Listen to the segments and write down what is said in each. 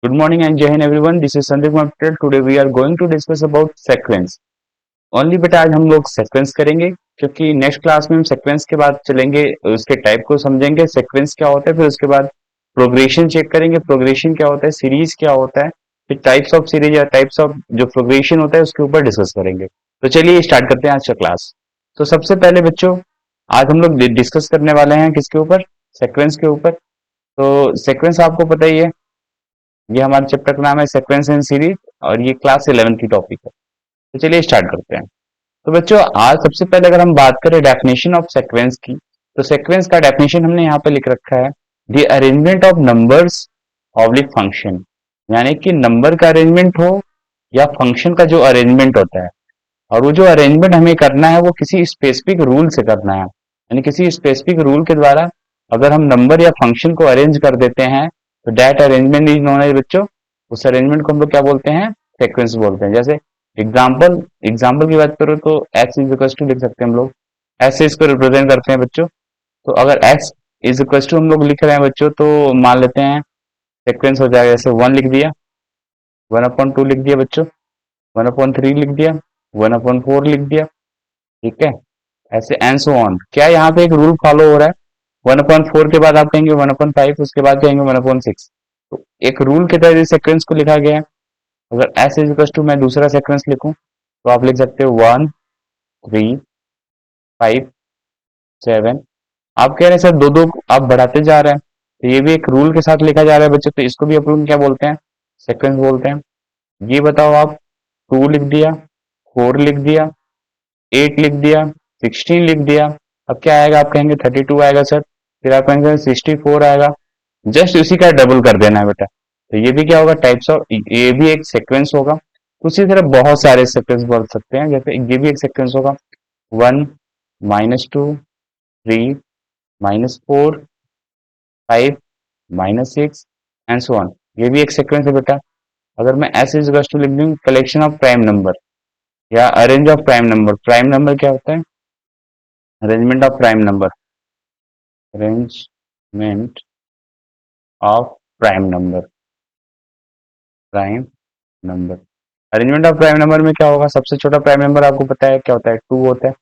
Good morning and Jai Hind everyone. This is Sandeep Patel. Today we are going to discuss about sequence. Only बेटा आज हम लोग sequence करेंगे क्योंकि next class में हम sequence के बाद चलेंगे उसके टाइप को समझेंगे sequence क्या होता है फिर उसके बाद प्रोग्रेशन चेक करेंगे प्रोग्रेशन क्या होता है सीरीज क्या होता है फिर टाइप्स ऑफ सीरीज या टाइप्स ऑफ जो प्रोग्रेशन होता है उसके ऊपर डिस्कस करेंगे तो चलिए स्टार्ट करते हैं आज का क्लास। तो सबसे पहले बच्चों आज हम लोग डिस्कस करने वाले हैं किसके ऊपर sequence के ऊपर। तो sequence आपको पता ही है ये हमारे चैप्टर का नाम है सीक्वेंस एंड सीरीज और ये क्लास 11 की टॉपिक है। तो चलिए स्टार्ट करते हैं। तो बच्चों आज सबसे पहले अगर हम बात करें डेफिनेशन ऑफ सीक्वेंस की तो सीक्वेंस का डेफिनेशन हमने यहाँ पे लिख रखा है the arrangement of numbers oblique function, यानी कि नंबर का अरेंजमेंट हो या फंक्शन का जो अरेंजमेंट होता है और वो जो अरेंजमेंट हमें करना है वो किसी स्पेसिफिक रूल से करना है, यानी किसी स्पेसिफिक रूल के द्वारा अगर हम नंबर या फंक्शन को अरेंज कर देते हैं तो that arrangement is known as बच्चों, उस अरेंजमेंट को हम लोग क्या बोलते हैं सीक्वेंस बोलते हैं। जैसे एग्जाम्पल एग्जाम्पल की बात करो तो एक्स इज इक्वल टू लिख सकते हैं हम लोग, ऐसे इसको रिप्रेजेंट करते हैं बच्चों। तो अगर एक्स इज इक्वल टू हम लोग लिख रहे हैं बच्चों तो मान लेते हैं सीक्वेंस हो जाएगा जैसे वन लिख दिया, वन अपॉन टू लिख दिया बच्चों, वन अपॉन थ्री लिख दिया, वन अपॉन फोर लिख दिया, ठीक है। ऐसे एंड सो ऑन। क्या यहाँ पे एक रूल फॉलो हो रहा है, वन अपॉन फोर के बाद आप कहेंगे वन अपॉन फाइव, उसके बाद कहेंगे वन अपॉन सिक्स। तो एक रूल के तहत इस सीक्वेंस को लिखा गया है। अगर एस इज इक्वल टू मैं दूसरा सीक्वेंस लिखूं तो आप लिख सकते हो वन थ्री फाइव सेवन। आप कह रहे हैं सर दो दो आप बढ़ाते जा रहे हैं तो ये भी एक रूल के साथ लिखा जा रहा है बच्चों, तो इसको भी अपन क्या बोलते हैं सीक्वेंस बोलते हैं। ये बताओ आप टू लिख दिया, फोर लिख दिया, एट लिख दिया, सिक्सटीन लिख दिया, अब क्या आएगा आप कहेंगे थर्टी टू आएगा सर, फिर आप कहेंगे सिक्सटी फोर आएगा। जस्ट उसी का डबल कर देना है बेटा। तो ये भी क्या होगा टाइप्स ऑफ, ये भी एक सीक्वेंस होगा। उसी तरह बहुत सारे सीक्वेंस बोल सकते हैं, जैसे ये भी एक सीक्वेंस होगा one minus two three minus four five minus six and so on. ये भी एक सीक्वेंस है बेटा। अगर मैं ऐसे टू लिख दूं कलेक्शन ऑफ प्राइम नंबर या अरेंज ऑफ प्राइम नंबर क्या होता है arrangement of prime number, arrangement of prime number arrangement of prime number में क्या होगा, सबसे छोटा प्राइम नंबर आपको पता है क्या होता है, टू होता है,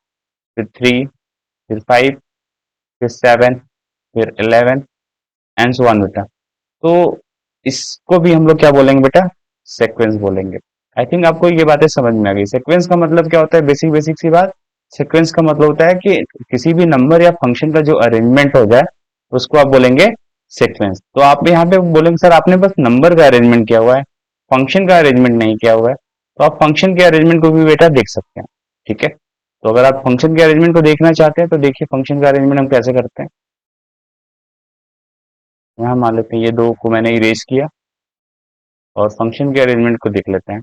फिर थ्री, फिर फाइव, फिर सेवन, फिर इलेवन एंड सो वन बेटा। तो इसको भी हम लोग क्या बोलेंगे बेटा सीक्वेंस बोलेंगे। आई थिंक आपको ये बातें समझ में आ गई। सीक्वेंस का मतलब क्या होता है, बेसिक बेसिक सी बात। सीक्वेंस का मतलब होता है कि किसी भी नंबर या फंक्शन का जो अरेंजमेंट हो जाए उसको आप बोलेंगे सीक्वेंस। तो आप यहाँ पे बोलेंगे सर आपने बस नंबर का अरेंजमेंट किया हुआ है, फंक्शन का अरेंजमेंट नहीं किया हुआ है, तो आप फंक्शन के अरेंजमेंट को भी बेटा देख सकते हैं, ठीक है। तो अगर आप फंक्शन के अरेंजमेंट को देखना चाहते हैं तो देखिए फंक्शन का अरेंजमेंट हम कैसे करते हैं। यहाँ मान लेते हैं ये दो को मैंने इरेज किया और फंक्शन के अरेंजमेंट को देख लेते हैं।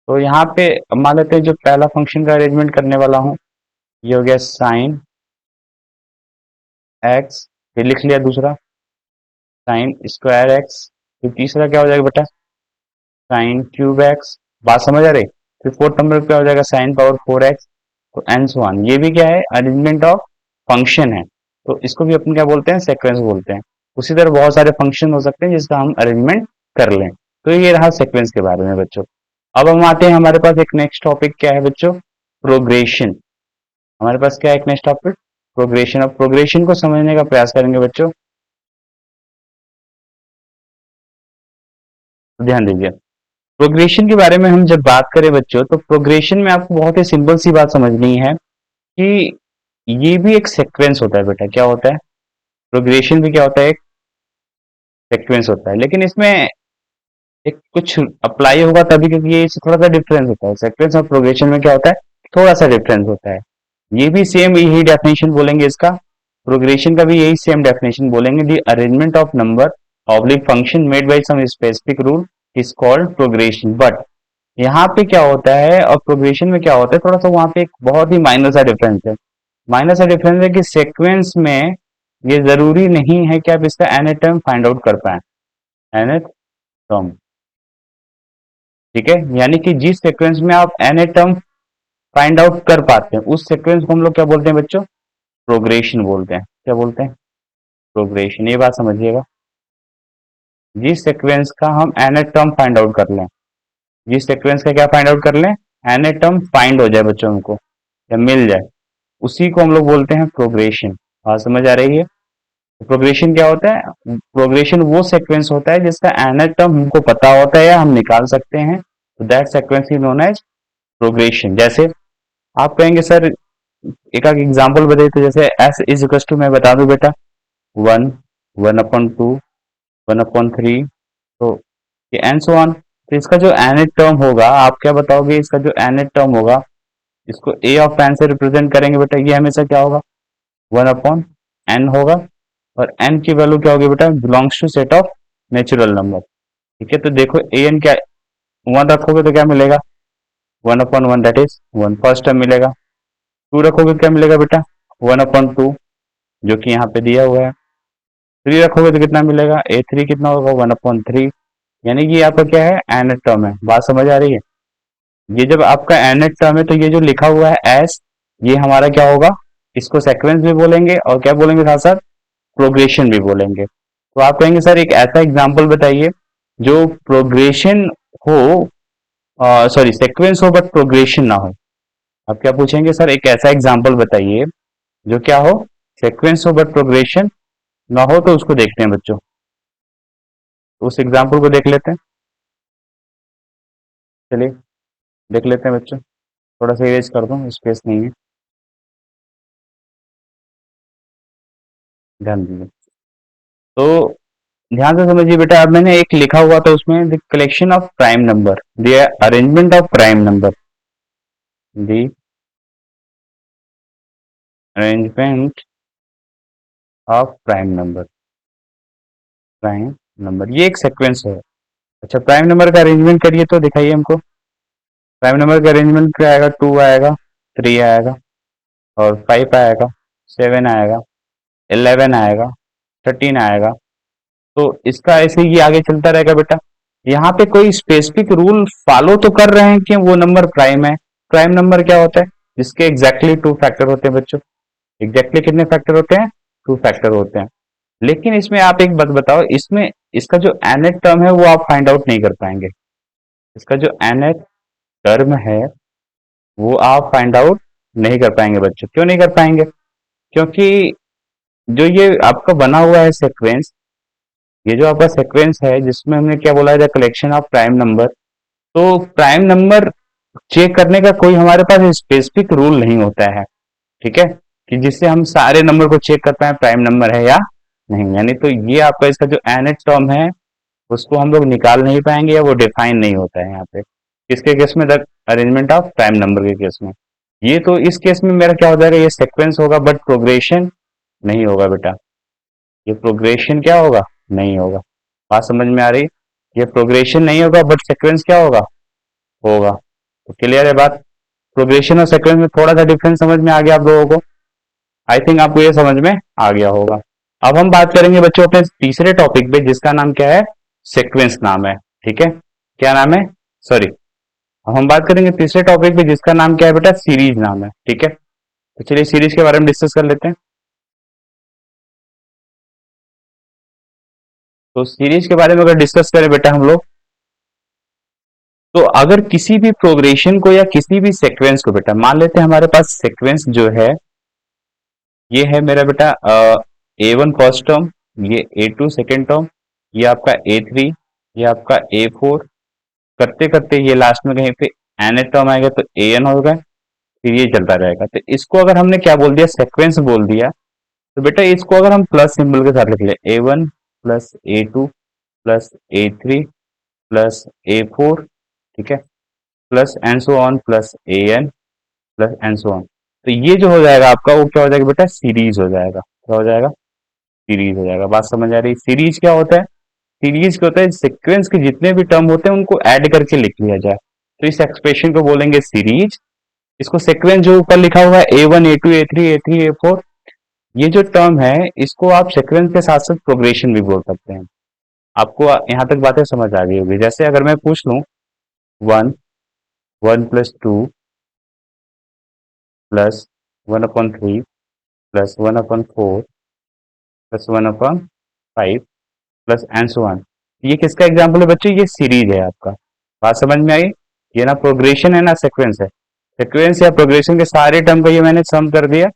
तो यहाँ पे अब मान लेते हैं जो पहला फंक्शन का अरेंजमेंट करने वाला हूँ ये हो गया साइन एक्स, फिर लिख लिया दूसरा साइन स्क्वायर एक्स, फिर तीसरा क्या हो जाएगा बेटा साइन क्यूब एक्स। बात समझ आ रही। फिर फोर्थ नंबर पे क्या हो जाएगा साइन पावर फोर एक्स। तो एंड सो ऑन। ये भी क्या है अरेंजमेंट ऑफ फंक्शन है, तो इसको भी अपन क्या बोलते हैं सीक्वेंस बोलते हैं। उसी तरह बहुत सारे फंक्शन हो सकते हैं जिसका हम अरेंजमेंट कर लें। तो ये रहा सीक्वेंस के बारे में बच्चों। अब हम आते हैं हमारे पास एक नेक्स्ट टॉपिक क्या है बच्चों, प्रोग्रेशन। हमारे पास क्या है एक नेक्स्ट टॉपिक प्रोग्रेशन। अब प्रोग्रेशन को समझने का प्रयास करेंगे बच्चों, तो ध्यान दीजिए। प्रोग्रेशन के बारे में हम जब बात करें बच्चों तो प्रोग्रेशन में आपको बहुत ही सिंपल सी बात समझनी है कि ये भी एक सीक्वेंस होता है बेटा। क्या होता है प्रोग्रेशन भी क्या होता है एक सीक्वेंस होता है, लेकिन इसमें एक कुछ अप्लाई होगा तभी, क्योंकि ये इससे थोड़ा सा डिफरेंस होता है। सीक्वेंस और प्रोग्रेशन में क्या होता है थोड़ा सा डिफरेंस होता है। ये भी सेम यही डेफिनेशन बोलेंगे इसका, प्रोग्रेशन का भी यही सेम डेफिनेशन बोलेंगे, the arrangement of number oblique function made by some specific rule is called progression. But यहाँ पे क्या होता है और प्रोग्रेशन में क्या होता है थोड़ा सा वहां पे एक बहुत ही माइनर सा डिफरेंस है। माइनर सा डिफरेंस है कि सीक्वेंस में ये जरूरी नहीं है कि आप इसका एन टर्म फाइंड आउट कर पाए, एन टर्म, ठीक है। यानी कि जिस सीक्वेंस में आप एन टर्म फाइंड आउट कर पाते हैं उस सीक्वेंस को हम लोग क्या बोलते हैं बच्चों प्रोग्रेशन बोलते हैं। क्या बोलते हैं प्रोग्रेशन, ये बात समझिएगा। जिस सीक्वेंस का हम nth टर्म फाइंड आउट कर लें, जिस सीक्वेंस का क्या फाइंड आउट कर लें, nth टर्म फाइंड हो जाए बच्चों हमको या मिल जाए, उसी को हम लोग बोलते हैं प्रोग्रेशन। बात समझ आ रही है? प्रोग्रेशन क्या होता है? प्रोग्रेशन वो सीक्वेंस होता है जिसका nth टर्म हमको पता होता है या हम निकाल सकते हैं, तो that sequence is known as progression. जैसे आप कहेंगे सर एक आध एग्जांपल बताइए, तो जैसे एस इज इक्वल टू, मैं बता दूं बेटा, one, one upon two, one upon three, तो ये एंड सो ऑन। तो इसका जो nth टर्म होगा, आप क्या बताओगे, इसका जो nth टर्म होगा, इसको ए ऑफ एन से रिप्रेजेंट करेंगे बेटा, ये हमेशा क्या होगा, वन अपॉन एन होगा। और एन की वैल्यू क्या होगी बेटा, belongs to set of natural number. ठीक है, तो देखो ए एन क्या, वन रखोगे तो क्या मिलेगा, one upon one, that is one, first term मिलेगा। टू रखोगे क्या मिलेगा बेटा, वन अपॉन टू, जो कि यहाँ पे दिया हुआ है। थ्री रखोगे तो कितना मिलेगा, ए थ्री कितना होगा, वन अपॉन थ्री। यानी कि यहाँ पर क्या है, एन टर्म है। बात समझ आ रही है? ये जब आपका एन टर्म है तो ये जो लिखा हुआ है एस, ये हमारा क्या होगा, इसको सेक्वेंस भी बोलेंगे और क्या बोलेंगे साथ साथ, प्रोग्रेशन भी बोलेंगे। तो आप कहेंगे सर एक ऐसा एग्जांपल बताइए जो प्रोग्रेशन हो, सॉरी सीक्वेंस हो बट प्रोग्रेशन ना हो। आप क्या पूछेंगे, सर एक ऐसा एग्जांपल बताइए जो क्या हो, सीक्वेंस हो बट प्रोग्रेशन ना हो, तो उसको देखते हैं बच्चों। तो उस एग्जांपल को देख लेते हैं, चलिए देख लेते हैं बच्चों। थोड़ा सा इरेज कर दूं, स्पेस नहीं है, ध्यान दीजिए। तो ध्यान से समझिए बेटा, अब मैंने एक लिखा हुआ था उसमें, the collection of prime number, the arrangement of prime number, the arrangement of prime number, prime number ये एक सीक्वेंस है। अच्छा, प्राइम नंबर का अरेंजमेंट करिए तो दिखाइए हमको। प्राइम नंबर का अरेंजमेंट क्या आएगा, टू आएगा, थ्री आएगा, और फाइव आएगा, सेवन आएगा, इलेवन आएगा, थर्टीन आएगा। तो इसका ऐसे ही आगे चलता रहेगा बेटा। यहाँ पे कोई स्पेसिफिक रूल फॉलो तो कर रहे हैं कि वो नंबर प्राइम है। प्राइम नंबर क्या होता है, जिसके एग्जैक्टली टू फैक्टर होते हैं बच्चों। एग्जैक्टली कितने फैक्टर होते हैं, टू फैक्टर होते हैं। लेकिन इसमें आप एक बात बताओ, इसमें इसका जो nth टर्म है वो आप फाइंड आउट नहीं कर पाएंगे। इसका जो nth टर्म है वो आप फाइंड आउट नहीं कर पाएंगे बच्चों। क्यों नहीं कर पाएंगे, क्योंकि जो ये आपका बना हुआ है सीक्वेंस, ये जो आपका सीक्वेंस है जिसमें हमने क्या बोला है, कलेक्शन ऑफ प्राइम नंबर, तो प्राइम नंबर चेक करने का कोई हमारे पास स्पेसिफिक रूल नहीं होता है। ठीक है, कि जिससे हम सारे नंबर को चेक कर पाए प्राइम नंबर है या नहीं। यानी तो ये आपका इसका जो nth टर्म है उसको हम लोग निकाल नहीं पाएंगे या वो डिफाइन नहीं होता है यहाँ पे। किसके केस में, the arrangement of prime number के केस में। ये तो इस केस में मेरा क्या हो जाएगा, ये सीक्वेंस होगा बट प्रोग्रेशन नहीं होगा बेटा। ये प्रोग्रेशन क्या होगा, नहीं होगा। बात समझ में आ रही? ये प्रोग्रेशन नहीं होगा बट सीक्वेंस क्या होगा, होगा। तो क्लियर है बात? प्रोग्रेशन और सीक्वेंस में थोड़ा सा डिफरेंस समझ में आ गया आप लोगों को? आई थिंक आपको ये समझ में आ गया होगा। अब हम बात करेंगे बच्चों अपने तीसरे टॉपिक पे, जिसका नाम क्या है, सीक्वेंस नाम है। ठीक है, क्या नाम है, सॉरी, अब हम बात करेंगे तीसरे टॉपिक पे जिसका नाम क्या है बेटा, सीरीज नाम है। ठीक है, तो चलिए सीरीज के बारे में डिस्कस कर लेते हैं। तो सीरीज के बारे में अगर डिस्कस करें बेटा हम लोग, तो अगर किसी भी प्रोग्रेशन को या किसी भी सीक्वेंस को बेटा, मान लेते हैं हमारे पास सीक्वेंस जो है ये है मेरा बेटा, ए वन फर्स्ट टर्म, ये ए टू सेकेंड टर्म, ये आपका ए थ्री, ये आपका ए फोर, करते करते ये लास्ट में कहीं पे एन टर्म आएगा तो ए एन होगा, फिर ये चलता रहेगा। तो इसको अगर हमने क्या बोल दिया, सीक्वेंस बोल दिया, तो बेटा इसको अगर हम प्लस सिंबल के साथ लिख ले, a one plus a two plus a three plus a four, ठीक है, plus and so on plus a n plus and so on. तो ये जो हो जाएगा आपका, वो क्या हो जाएगा बेटा, सीरीज हो जाएगा। क्या हो जाएगा, सीरीज हो जाएगा। बात समझ आ रही? सीरीज क्या होता है, सीरीज क्या होता है, सीक्वेंस के जितने भी टर्म होते हैं उनको ऐड करके लिख लिया जाए, तो इस एक्सप्रेशन को बोलेंगे सीरीज। इसको सीक्वेंस जो ऊपर लिखा हुआ है A one A two A three A three A four, ये जो टर्म है इसको आप सीक्वेंस के साथ साथ प्रोग्रेशन भी बोल सकते हैं। आपको यहाँ तक बातें समझ आ गई होगी। जैसे अगर मैं पूछ लूं, one, one plus two plus one upon three plus one upon four plus one upon five plus and so one, ये किसका एग्जाम्पल है बच्चों? ये सीरीज है आपका। बात समझ में आई? ये ना प्रोग्रेशन है ना सीक्वेंस है। सीक्वेंस या प्रोग्रेशन के सारे टर्म का ये मैंने सम कर दिया,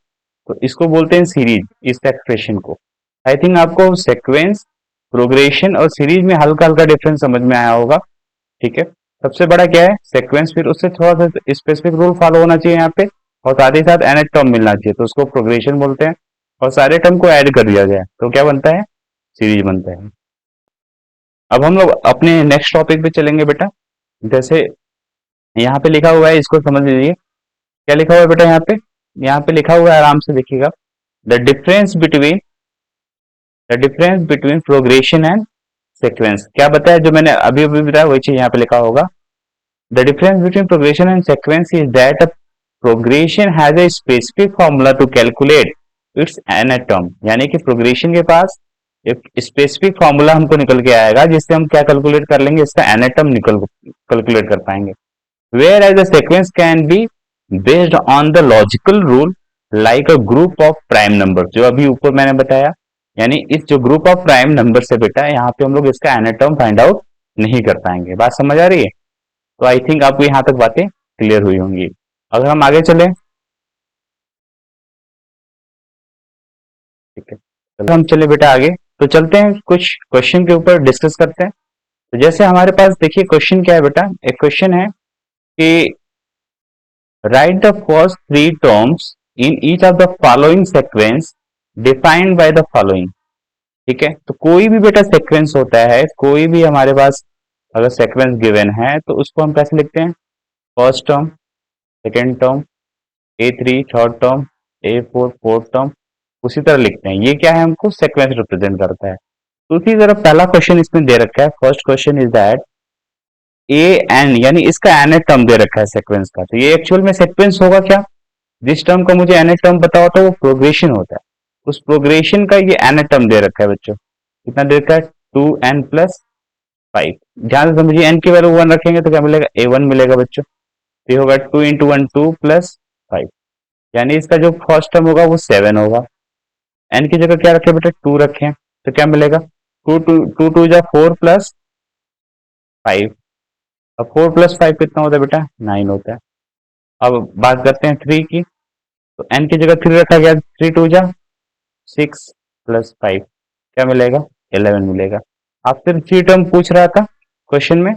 तो इसको बोलते हैं सीरीज, इस एक्सप्रेशन को। आई थिंक आपको सीक्वेंस, प्रोग्रेशन और सीरीज में हल्का हल्का डिफरेंस समझ में आया होगा। ठीक है, सबसे बड़ा क्या है? सीक्वेंस, फिर उससे थोड़ा सा स्पेसिफिक रूल फॉलो होना चाहिए यहाँ पे, और साथ ही साथ nth टर्म मिलना चाहिए, तो उसको प्रोग्रेशन बोलते हैं। और सारे टर्म को ऐड कर दिया जाए तो क्या बनता है? सीरीज बनता है। अब हम लोग अपने नेक्स्ट टॉपिक पे चलेंगे बेटा। जैसे यहाँ पे लिखा हुआ है, इसको समझ लीजिए। क्या लिखा हुआ है बेटा यहाँ पे? यहाँ पे लिखा हुआ है, आराम से देखिएगा। The difference between progression and sequence. क्या बताया? जो मैंने अभी अभी बताया वही चीज यहाँ पे लिखा होगा। The difference between progression and sequence is that a progression has a specific formula to calculate its nth term. यानी कि प्रोग्रेशन के पास एक स्पेसिफिक फॉर्मूला हमको निकल के आएगा, जिससे हम क्या कैलकुलेट कर लेंगे? इसका nth टर्म निकल कैलकुलेट कर पाएंगे। Whereas a sequence can be based on the logical rule like a group of prime numbers, जो अभी ऊपर मैंने बताया। यानी इस जो ग्रुप ऑफ प्राइम नंबर से बेटा, यहाँ पे हम लोग इसका nth टर्म फाइंड आउट नहीं कर पाएंगे। बात समझ आ रही है? तो आई थिंक आपको यहाँ तक बातें क्लियर हुई होंगी। अगर हम आगे चले, ठीक है, तो हम चले बेटा आगे। तो चलते हैं, कुछ क्वेश्चन के ऊपर डिस्कस करते हैं। तो जैसे हमारे पास देखिए क्वेश्चन क्या है बेटा? एक क्वेश्चन है कि write the first three terms in each of the following sequence defined by the following। ठीक है, तो कोई भी बेटा सीक्वेंस होता है, कोई भी हमारे पास अगर सीक्वेंस गिवन है तो उसको हम कैसे लिखते हैं? First term, second term, A3 third term, A4 fourth term, उसी तरह लिखते हैं। ये क्या है? हमको सीक्वेंस रिप्रेजेंट करता है। तो उसी तरह पहला क्वेश्चन इसमें दे रखा है। First question is that a n, यानी इसका एन टर्म दे रखा है सीक्वेंस का। तो ये एक्चुअल में सीक्वेंस होगा क्या? जिस टर्म का मुझे एन टर्म पता होता है वो प्रोग्रेशन होता है। उस प्रोग्रेशन का ये एन टर्म दे रखा है बच्चों। कितना दे रखा है? 2n+5। ध्यान से समझिए, एन की वैल्यू 1 रखेंगे तो क्या मिलेगा? A1 मिलेगा बच्चों। तो ये होगा 2 इंटू 1 2+5, यानी इसका जो फर्स्ट टर्म होगा वो 7 होगा। एन की जगह क्या रखे बेटा? 2 रखे, तो क्या मिलेगा? 2 2 4+5। अब 4+5 कितना होता है बेटा? 9 होता है। अब बात करते हैं 3 की। तो n की जगह 3 रखा गया, 3 2 6+5, क्या मिलेगा? 11 मिलेगा। आपसे 3 टर्म पूछ रहा था क्वेश्चन में।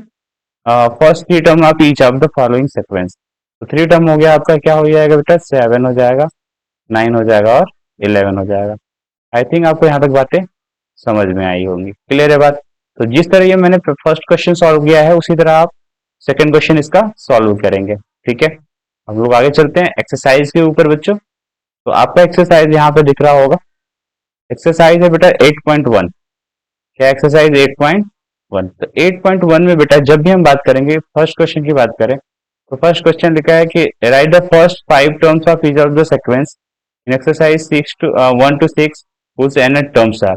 First 3 term of each of the following sequence. तो 3 टर्म हो गया आपका, क्या हो जाएगा बेटा? 7 हो जाएगा, 9 हो जाएगा और 11 हो जाएगा। आई थिंक आपको यहाँ तक बातें समझ में आई होंगी। क्लियर है बात? तो जिस तरह ये मैंने फर्स्ट क्वेश्चन सॉल्व किया है, उसी तरह आप सेकंड क्वेश्चन इसका सॉल्व करेंगे। ठीक है, हम लोग आगे चलते हैं एक्सरसाइज के ऊपर बच्चों। तो आपका एक्सरसाइज यहाँ पे दिख रहा होगा। एक्सरसाइज है बेटा 8.1। क्या एक्सरसाइज 8.1? तो 8.1 में बेटा जब भी हम बात करेंगे, फर्स्ट क्वेश्चन की बात करें, तो फर्स्ट क्वेश्चन लिखा है कि write the first 5 terms of each of the sequence in exercise 1 to 6 whose nth terms are.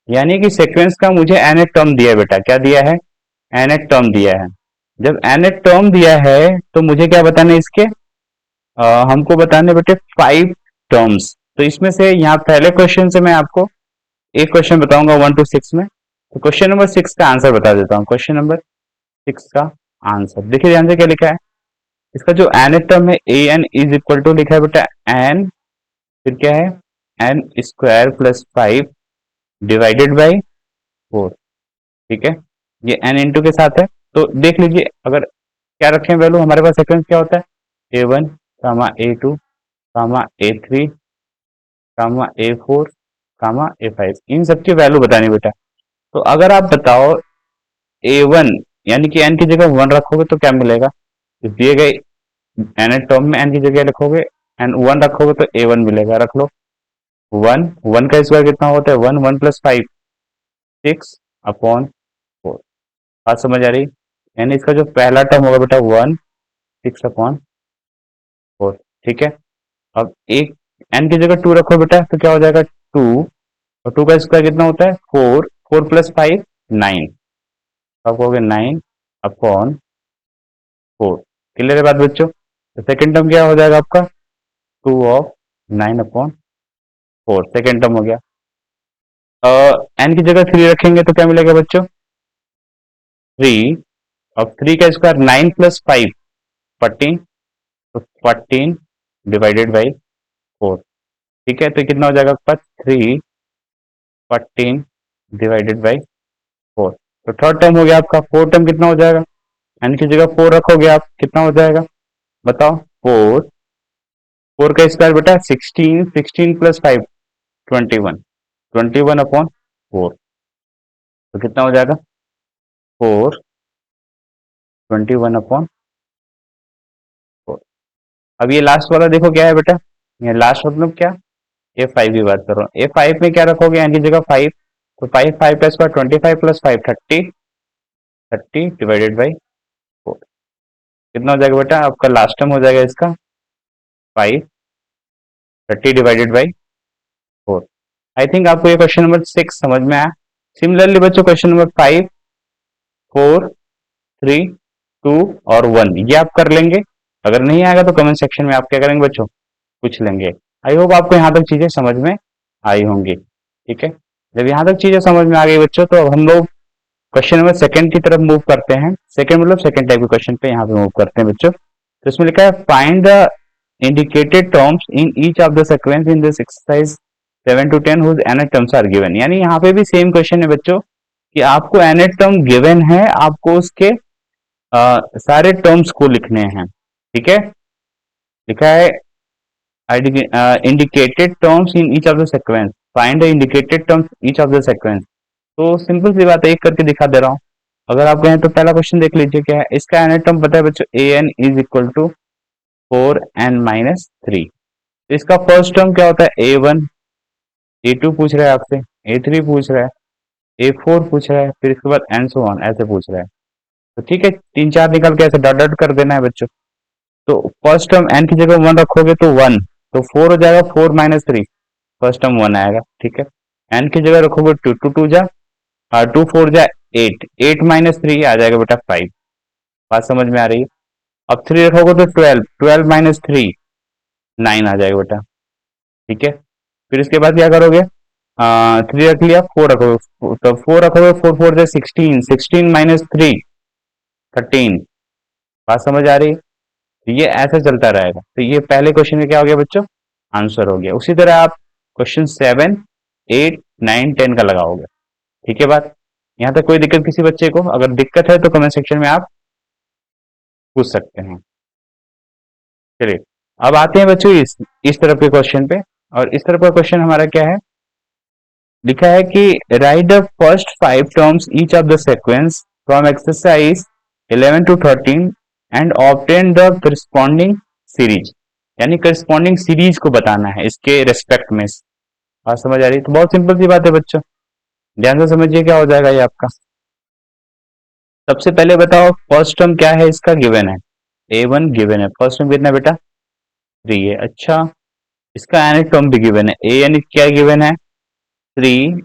यानी कि सीक्वेंस का मुझे nth टर्म दिया है बेटा। क्या दिया है? nth टर्म दिया है। जब nth टर्म दिया है तो मुझे क्या बताना है इसके? हमको बताने बेटे 5 टर्म्स। तो इसमें से यहाँ पहले क्वेश्चन से मैं आपको एक क्वेश्चन बताऊंगा 1 to 6 में। तो क्वेश्चन नंबर 6 का आंसर बता देता हूँ। क्वेश्चन नंबर 6 का आंसर देखिए ध्यान से, क्या लिखा है? इसका जो एन टर्म है an इज इक्वल टू लिखा है बेटा n, फिर क्या है? n² + 5 divided by 4। ठीक है, ये n इंटू के साथ है। तो देख लीजिए, अगर क्या रखें वैल्यू, हमारे पास सीक्वेंस क्या होता है? A1, A2, A3, A4, A5, इन सबकी वैल्यू बतानी बेटा। तो अगर आप बताओ A1, यानी कि n की जगह 1 रखोगे तो क्या मिलेगा? इस दिए गए n टर्म में n की जगह रखोगे एंड 1 रखोगे तो A1 मिलेगा। रख लो 1, 1 का स्क्वायर कितना होता है? 1, 1+5, 6/4। बात समझ आ रही? यानी इसका जो पहला टर्म होगा बेटा 1, 6/4। ठीक है, अब एक n की जगह 2 रखो बेटा तो क्या हो जाएगा? 2, और 2 का स्क्वायर कितना होता है? 4, 4+5 9। आप कहोगे 9/4। क्लियर है बात बच्चों? तो सेकंड टर्म क्या हो जाएगा आपका? 2/9/4, सेकंड टर्म हो गया। एन की जगह 3 रखेंगे तो क्या मिलेगा बच्चों? 3, अब 3 का स्क्वायर 9 प्लस 5 14, तो 14 डिवाइडेड बाई 4। ठीक है, तो कितना हो जाएगा आपका 3 14 डिवाइडेड बाई 4। तो थर्ड टर्म हो गया आपका। फोर्थ टर्म कितना हो जाएगा, एन की जगह 4 रखोगे आप, कितना हो जाएगा बताओ। 4, 4 का स्क्वायर बेटा 16, 16 प्लस 5 21, 21 अपॉन 4। तो कितना हो जाएगा 4 21 अपॉन 4। अब ये लास्ट वाला देखो क्या है बेटा, ये लास्ट मतलब क्या, ए फाइव की बात कर रहा हूँ। ए फाइव में क्या रखोगे, यानी की जगह 5, तो 5 5 प्लस 5 25 प्लस 5 30, 30 डिवाइडेड बाई 4। कितना हो जाएगा बेटा आपका लास्ट टर्म हो जाएगा इसका 5, 30 डिवाइडेड बाई 4। आई थिंक आपको ये क्वेश्चन नंबर 6 समझ में आया। सिमिलरली बच्चों क्वेश्चन नंबर 5, 4, 3, 2 और 1 ये आप कर लेंगे। अगर नहीं आएगा तो कमेंट सेक्शन में आप क्या करेंगे बच्चों, पूछ लेंगे। आई होप आपको यहाँ तक चीजें समझ में आई होंगी। ठीक है, जब यहाँ तक चीजें समझ में आ गई बच्चों, तो अब हम लोग क्वेश्चन नंबर सेकंड की तरफ मूव करते हैं। सेकंड मतलब सेकंड टाइप के क्वेश्चन पे यहाँ पे मूव करते हैं बच्चों। तो इसमें लिखा है find the indicated terms in each of the sequence in this exercise 7 to 10 whose nth terms are given. यानी यहाँ पे भी सेम क्वेश्चन है बच्चों कि आपको एनएट टर्म गिवन है, आपको उसके सारे टर्म्स को लिखने हैं। ठीक है, लिखा है indicated terms in each of the sequence, find the indicated terms each of the sequence. तो सिंपल सी बात है, एक करके दिखा दे रहा हूँ। अगर आप कहें तो पहला क्वेश्चन देख लीजिए क्या है। इसका एनएट टर्म पता है बच्चों, A N is equal to 4n-3। इसका फर्स्ट टर्म क्या होता है, ए वन, ए टू पूछ रहा है आपसे, ए थ्री पूछ रहा है, ए फोर पूछ रहा है, फिर इसके बाद एंड सो ऑन ऐसे पूछ रहा है। तो ठीक है, तीन चार निकाल के ऐसे डॉट डॉट कर देना है बच्चों। तो फर्स्ट टर्म एन की जगह 1 रखोगे तो 1, तो 4 हो जाएगा, 4-3, फर्स्ट टर्म 1 आएगा। ठीक है, एन की जगह रखोगे 2, 2 2 जा 2 4 जा 8, 8-3 आ जाएगा बेटा 5। बात समझ में आ रही है। अब 3 रखोगे तो 12, 12-3 9 आ जाएगा बेटा। ठीक है, फिर इसके बाद क्या करोगे, 3 रख लिया, 4 रखोगे, तो 4 रखोगे, 4 4 जा 16, 16-3 13। बात समझ आ रही है। तो ये ऐसे चलता रहेगा। तो ये पहले क्वेश्चन में क्या हो गया बच्चों, आंसर हो गया। उसी तरह आप क्वेश्चन 7, 8, 9, 10 का लगाओगे। ठीक है बात, यहाँ तक कोई दिक्कत किसी बच्चे को, अगर दिक्कत है तो कमेंट सेक्शन में आप पूछ सकते हैं। चलिए, अब आते हैं बच्चों इस तरफ के क्वेश्चन पे। और इस तरफ का क्वेश्चन हमारा क्या है, लिखा है कि write the first 5 terms each of the sequence from exercise 11 to 13 and obtain the corresponding series. यानी करस्पॉन्डिंग सीरीज को बताना है इसके रेस्पेक्ट में। बात समझ आ रही है। तो बहुत सिंपल सी बात है बच्चों, ध्यान से समझिए क्या हो जाएगा ये आपका। सबसे पहले बताओ फर्स्ट टर्म क्या है, इसका गिवन है ए वन गिवन है, फर्स्ट टर्म कितना बेटा 3 है। अच्छा, इसका एन टर्म भी गिवन है, ए एन क्या गिवन है 3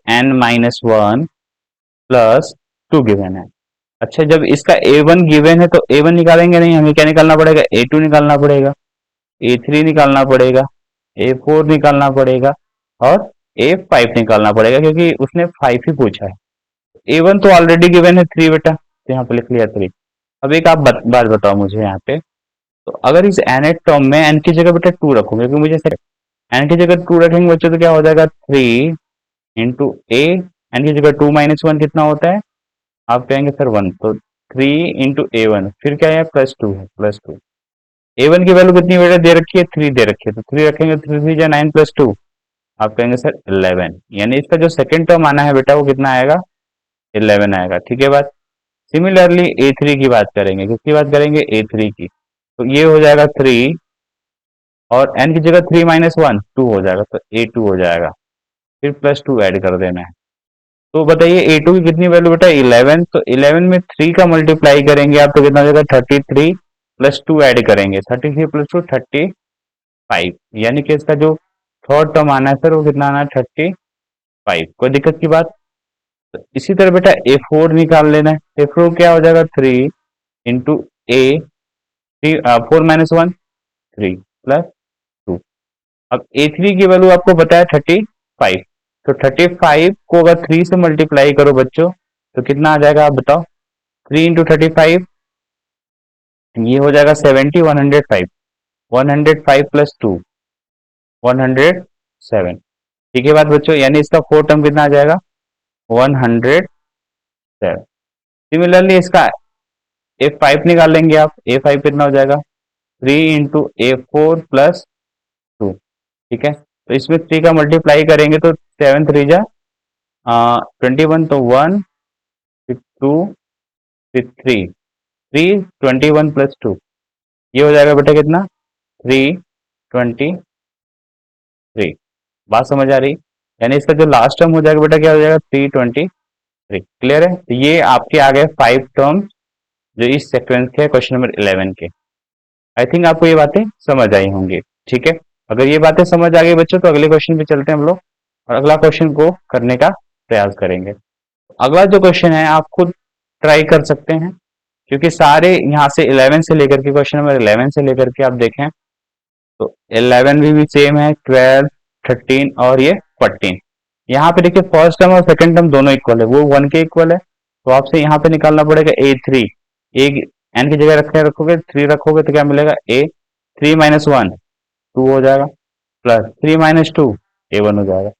an-1 प्लस 2 गिवन है। अच्छा, जब इसका ए वन गिवन है तो ए वन निकालेंगे नहीं, हमें क्या निकालना पड़ेगा, ए टू निकालना पड़ेगा, ए थ्री निकालना पड़ेगा, ए फोर निकालना पड़ेगा और ए फाइव निकालना पड़ेगा, क्योंकि उसने 5 ही पूछा है। ए वन तो ऑलरेडी गिवन है 3 बेटा, तो यहाँ पे लिख लिया 3। अब एक आप बात बताओ मुझे यहाँ पे, तो अगर इस एन टर्म में एन की जगह बेटा 2 रखोगे, क्योंकि मुझे एन की जगह 2 रखेंगे बच्चों, तो क्या हो जाएगा 3 इंटू ए, एन की जगह 2-1 कितना होता है, आप कहेंगे सर 1, तो 3 इंटू A1, फिर क्या है +2 है, +2। ए वन की वैल्यू कितनी बेटा दे रखी है 3 दे रखी है, तो 3 रखेंगे, 3 3 जा 9 + 2, आप कहेंगे सर 11। यानी इसका जो सेकंड टर्म आना है बेटा वो कितना आएगा 11 आएगा। ठीक है बात। सिमिलरली A3 की बात करेंगे, किसकी बात करेंगे A3 की, तो ये हो जाएगा 3 और n की जगह 3-1 2 हो जाएगा, तो A2 हो जाएगा, फिर +2 ऐड कर देना है। तो बताइए A2 की कितनी वैल्यू बेटा 11, तो 11 में 3 का मल्टीप्लाई करेंगे आप, तो कितना हो जाएगा 33 प्लस 2 ऐड करेंगे, 33 प्लस 2 35। यानी कि इसका जो थर्ड टर्म आना है सर वो कितना आना है 35। कोई दिक्कत की बात। तो इसी तरह बेटा A4 निकाल लेना है। A4 क्या हो जाएगा 3 इंटू ए, 4-1 3 प्लस 2। अब A3 की वैल्यू आपको पता है 35, तो 35 को अगर 3 से मल्टीप्लाई करो बच्चों, तो कितना आ जाएगा आप बताओ। 3 × 35 ये हो जाएगा 70, 105, 105 + 2 107। ठीक है बात बच्चों, यानी इसका 4 टर्म कितना आ जाएगा 107। सिमिलरली इसका A5 निकाल लेंगे आप। A5 कितना हो जाएगा 3 × A4 + 2। ठीक है, तो इसमें 3 का मल्टीप्लाई करेंगे तो 7 3 जा 21, तो 1 फिर 2 फिर 3, 321 + 2 ये हो जाएगा बेटा कितना 323। बात समझ आ रही, यानी इसका जो लास्ट टर्म हो जाएगा बेटा क्या हो जाएगा 323। क्लियर है, तो ये आपके आ गए 5 टर्म जो इस सीक्वेंस के क्वेश्चन नंबर 11 के। आई थिंक आपको ये बातें समझ आई होंगी। ठीक है, अगर ये बातें समझ आ गई बच्चों तो अगले क्वेश्चन पे चलते हैं हम लोग और अगला क्वेश्चन को करने का प्रयास करेंगे। अगला जो क्वेश्चन है आप खुद ट्राई कर सकते हैं, क्योंकि सारे यहाँ से 11 से लेकर के क्वेश्चन नंबर 11 से लेकर के आप देखें तो 11 भी सेम है, 12, 13 और ये 14। यहाँ पे देखिए फर्स्ट टर्म और सेकंड टर्म दोनों इक्वल है, वो 1 के इक्वल है। तो आपसे यहाँ पे निकालना पड़ेगा A3। एक एन की जगह रखोगे 3 रखोगे तो क्या मिलेगा A3 - 1 2 हो जाएगा, प्लस 3 - 2 A1 हो जाएगा।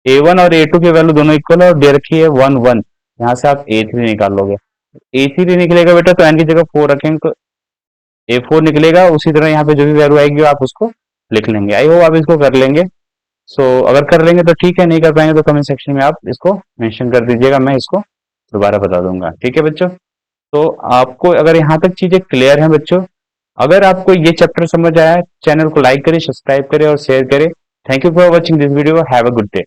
A1 और A2 की वैल्यू दोनों इक्वल है और दे रखी है 1 1, यहाँ से आप A3 निकाल लोगे। A3 निकलेगा बेटा तो एन की जगह 4 रखेंगे तो A4 निकलेगा। उसी तरह यहाँ पे जो भी वैल्यू आएगी आप उसको लिख लेंगे। आई होप आप इसको कर लेंगे। सो अगर कर लेंगे तो ठीक है, नहीं कर पाएंगे तो कमेंट सेक्शन में आप इसको मेंशन कर दीजिएगा, मैं इसको दोबारा बता दूंगा। ठीक है बच्चों, तो आपको अगर यहाँ तक चीजें क्लियर हैं बच्चों, अगर आपको ये चैप्टर समझ आया चैनल को लाइक करें, सब्सक्राइब करें और शेयर करें। Thank you for watching this video, have a good day.